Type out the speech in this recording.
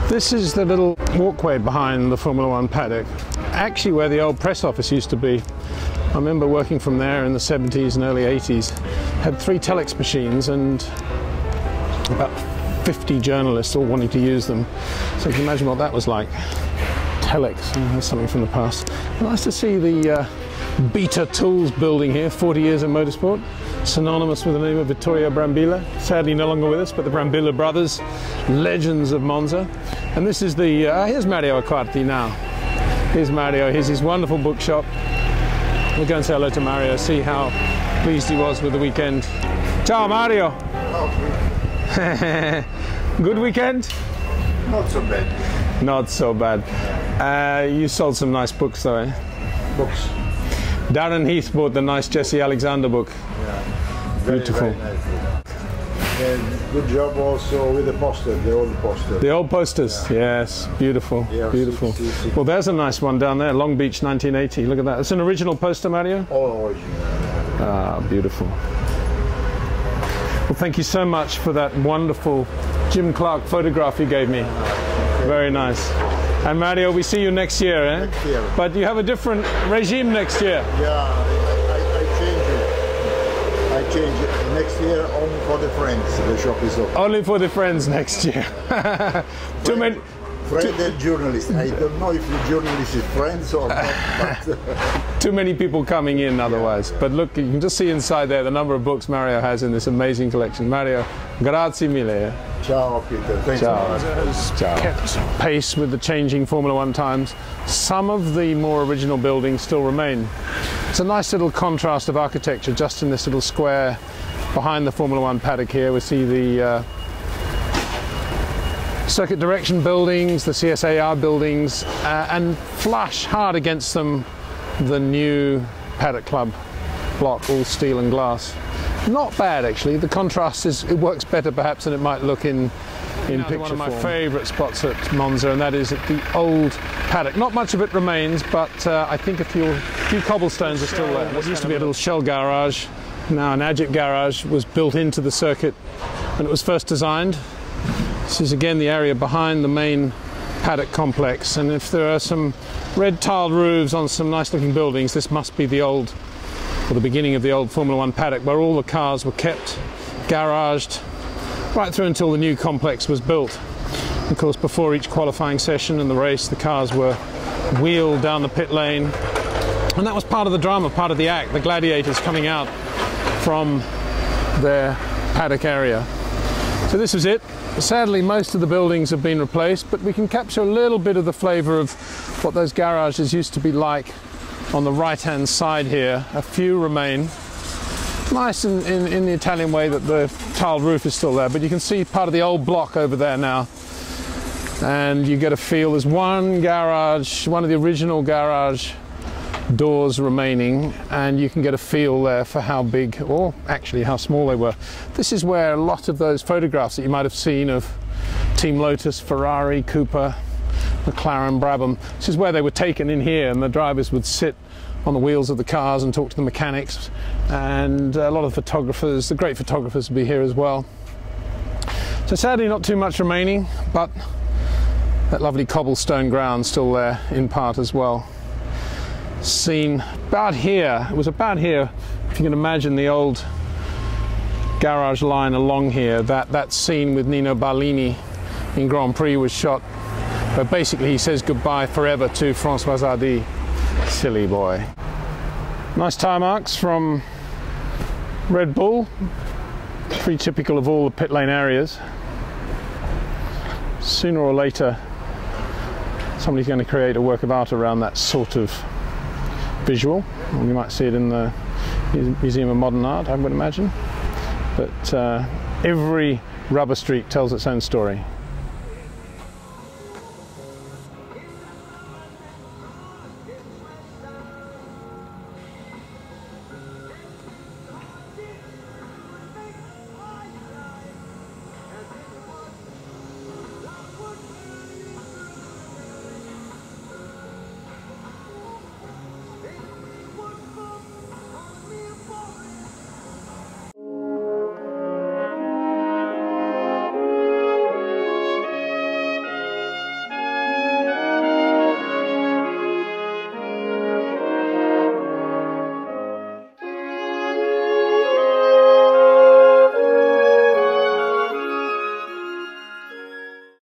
This is the little walkway behind the Formula One paddock, actually where the old press office used to be. I remember working from there in the 70s and early 80s. Had 3 telex machines and about 50 journalists all wanting to use them. So you can imagine what that was like. Telex, that's something from the past. Nice to see the Beta Tools building here, 40 years in motorsport, synonymous with the name of Vittorio Brambilla. Sadly no longer with us, but the Brambilla brothers, legends of Monza. And this is the, here's Mario Acquarti now. Here's Mario, here's his wonderful bookshop. We'll go and say hello to Mario, see how pleased he was with the weekend. Ciao Mario! Good weekend? Not so bad. Not so bad. You sold some nice books though, eh? Books. Darren Heath bought the nice Jesse Alexander book. Yeah. Very, beautiful. Very nice. And good job also with the poster, the old poster. The old posters, yeah. Yes, beautiful, Yeah, beautiful. Well, there's a nice one down there, Long Beach 1980. Look at that. It's an original poster, Mario? All original. Ah, beautiful. Well, thank you so much for that wonderful Jim Clark photograph you gave me. Very nice. And Mario, we see you next year, eh? Next year. But you have a different regime next year. Yeah, I change it. I change it. Next year, only for the friends. The shop is open. Only for the friends next year. Too many. Friend and journalist. I don't know if the journalist is friends or not, but Too many people coming in otherwise. But look, you can just see inside there the number of books Mario has in this amazing collection. Mario, grazie mille. Ciao, Peter. Thanks. Ciao. Ciao. Kept pace with the changing Formula One times. Some of the more original buildings still remain. It's a nice little contrast of architecture just in this little square behind the Formula One paddock here. We see the circuit direction buildings, the CSAR buildings, and flush hard against them the new Paddock Club block, all steel and glass. Not bad actually. The contrast it works better perhaps than it might look in picture one of my favourite spots at Monza, and that is at the old paddock. Not much of it remains, but I think a few cobblestones are still there. What used to be a little shell garage, now an Agit garage, was built into the circuit when it was first designed. This is again the area behind the main paddock complex, and if there are some red tiled roofs on some nice looking buildings, this must be the old, or the beginning of the old Formula One paddock, where all the cars were kept garaged right through until the new complex was built. Of course, before each qualifying session and the race, the cars were wheeled down the pit lane, and that was part of the drama, part of the act, the gladiators coming out from their paddock area. So this was it. Sadly, most of the buildings have been replaced, but we can capture a little bit of the flavour of what those garages used to be like on the right-hand side here. A few remain. Nice in the Italian way that the tiled roof is still there, but you can see part of the old block over there now. And you get a feel, there's one garage, one of the original garage doors remaining, and you can get a feel there for how big, or actually how small they were. This is where a lot of those photographs that you might have seen of Team Lotus, Ferrari, Cooper, McLaren, Brabham, this is where they were taken in here, and the drivers would sit on the wheels of the cars and talk to the mechanics, and a lot of photographers, the great photographers, would be here as well. So sadly not too much remaining, but that lovely cobblestone ground still there in part as well. Seen about here, it was about here, if you can imagine the old garage line along here, that scene with Nino Barlini in Grand Prix was shot, where basically he says goodbye forever to François Hardy. Silly boy. Nice tyre marks from Red Bull, pretty typical of all the pit lane areas. Sooner or later somebody's going to create a work of art around that sort of visual, and we might see it in the Museum of Modern Art, I would imagine. But every rubber streak tells its own story.